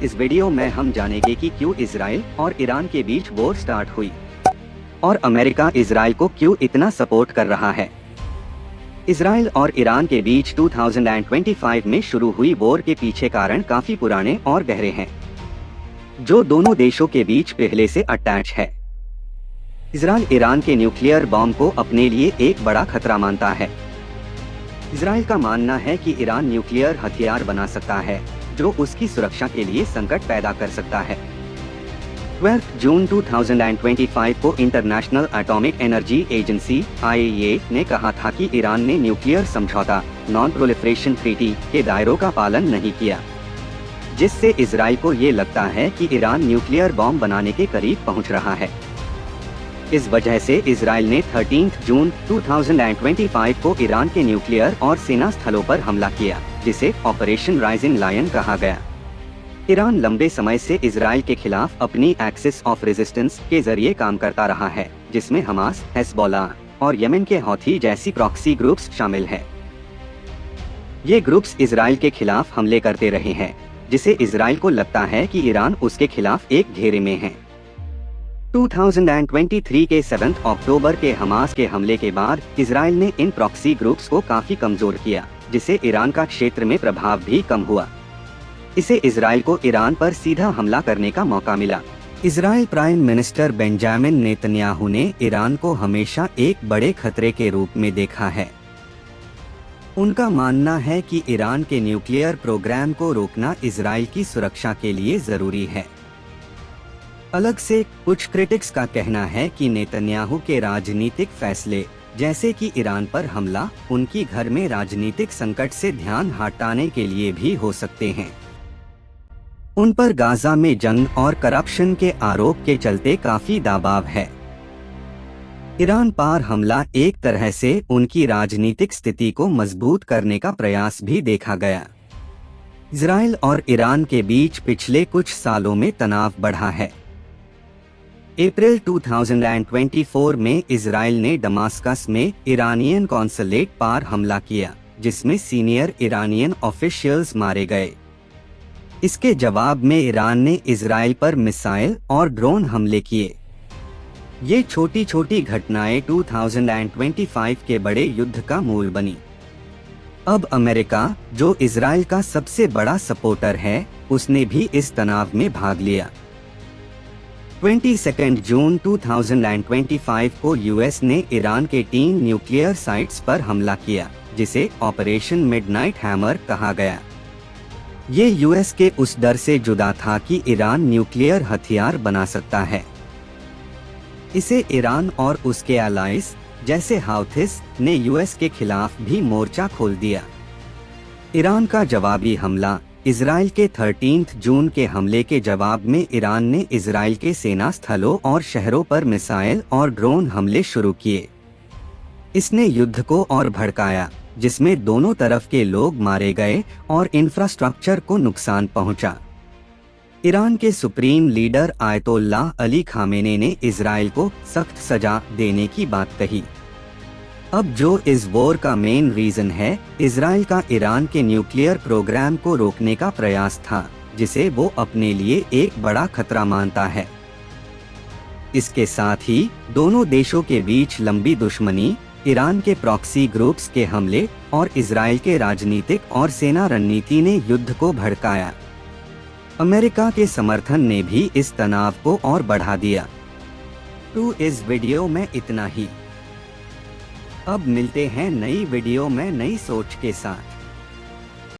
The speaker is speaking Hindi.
इस वीडियो में हम जानेंगे कि क्यों इजराइल और ईरान के बीच वॉर स्टार्ट हुई और अमेरिका इजराइल को क्यों इतना सपोर्ट कर रहा है। इजराइल और ईरान के बीच 2025 में शुरू हुई वॉर के पीछे कारण काफी पुराने और गहरे हैं, जो दोनों देशों के बीच पहले से अटैच है। इजराइल ईरान के न्यूक्लियर बॉम्ब को अपने लिए एक बड़ा खतरा मानता है। इजराइल का मानना है कि ईरान न्यूक्लियर हथियार बना सकता है, जो उसकी सुरक्षा के लिए संकट पैदा कर सकता है। 12 जून 2025 को international atomic energy agency (IAEA) ने कहा था कि ईरान ने न्यूक्लियर समझौता नॉन प्रोलिफरेशन ट्रीटी के दायरों का पालन नहीं किया, जिससे इजराइल को ये लगता है कि ईरान न्यूक्लियर बॉम्ब बनाने के करीब पहुंच रहा है। इस वजह से इजराइल ने 13 जून 2025 को ईरान के न्यूक्लियर और सेना स्थलों पर हमला किया, जिसे ऑपरेशन राइजिंग लायन कहा गया। ईरान लंबे समय से इजराइल के खिलाफ अपनी एक्सिस ऑफ रेजिस्टेंस के जरिए काम करता रहा है, जिसमें हमास, हिजबुल्लाह और यमन के हौथी जैसी प्रॉक्सी ग्रुप्स शामिल हैं। ये ग्रुप्स इजराइल के खिलाफ हमले करते रहे हैं, जिसे इजराइल को लगता है कि ईरान उसके खिलाफ एक घेरे में है। 2023 के 7 अक्टूबर के हमास के हमले के बाद इजराइल ने इन प्रॉक्सी ग्रुप्स को काफी कमजोर किया, जिससे ईरान का क्षेत्र में प्रभाव भी कम हुआ। इसे इजराइल को ईरान पर सीधा हमला करने का मौका मिला। Israel prime minister Benjamin Netanyahu ने ईरान को हमेशा एक बड़े खतरे के रूप में देखा है। उनका मानना है कि ईरान के न्यूक्लियर प्रोग्राम को रोकना इजराइल की सुरक्षा के लिए जरूरी है। अलग से कुछ क्रिटिक्स का कहना है कि नेतन्याहू के राजनीतिक फैसले, जैसे कि ईरान पर हमला, उनकी घर में राजनीतिक संकट से ध्यान हटाने के लिए भी हो सकते हैं। उन पर गाजा में जंग और करप्शन के आरोप के चलते काफी दबाव है। ईरान पर हमला एक तरह से उनकी राजनीतिक स्थिति को मजबूत करने का प्रयास भी देखा गया। इजराइल और ईरान के बीच पिछले कुछ सालों में तनाव बढ़ा है। अप्रैल 2024 में इजराइल ने दमास्कस में ईरानियन कॉन्सुलेट पर हमला किया, जिसमें सीनियर ईरानियन ऑफिशियल्स मारे गए। इसके जवाब में ईरान ने इजराइल पर मिसाइल और ड्रोन हमले किए। ये छोटी छोटी घटनाएं 2025 के बड़े युद्ध का मूल बनी। अब अमेरिका, जो इजराइल का सबसे बड़ा सपोर्टर है, उसने भी इस तनाव में भाग लिया। 22 जून 2025 को यूएस ने ईरान के 3 न्यूक्लियर साइट्स पर हमला किया, जिसे ऑपरेशन मिडनाइट हैमर कहा गया। ये यूएस के उस डर से जुदा था कि ईरान न्यूक्लियर हथियार बना सकता है। इसे ईरान और उसके अलाइज जैसे हौथीस ने यूएस के खिलाफ भी मोर्चा खोल दिया। ईरान का जवाबी हमला। इजराइल के 13 जून के हमले के जवाब में ईरान ने इजराइल के सेना स्थलों और शहरों पर मिसाइल और ड्रोन हमले शुरू किए। इसने युद्ध को और भड़काया, जिसमें दोनों तरफ के लोग मारे गए और इंफ्रास्ट्रक्चर को नुकसान पहुंचा। ईरान के supreme leader Ayatollah Ali Khamenei ने इजराइल को सख्त सजा देने की बात कही। अब जो इस वॉर का मेन रीजन है, इजराइल का ईरान के न्यूक्लियर प्रोग्राम को रोकने का प्रयास था, जिसे वो अपने लिए एक बड़ा खतरा मानता है। इसके साथ ही दोनों देशों के बीच लंबी दुश्मनी, ईरान के प्रॉक्सी ग्रुप्स के हमले और इजराइल के राजनीतिक और सेना रणनीति ने युद्ध को भड़काया। अमेरिका के समर्थन ने भी इस तनाव को और बढ़ा दिया। तो इस वीडियो में इतना ही। अब मिलते हैं नई वीडियो में नई सोच के साथ।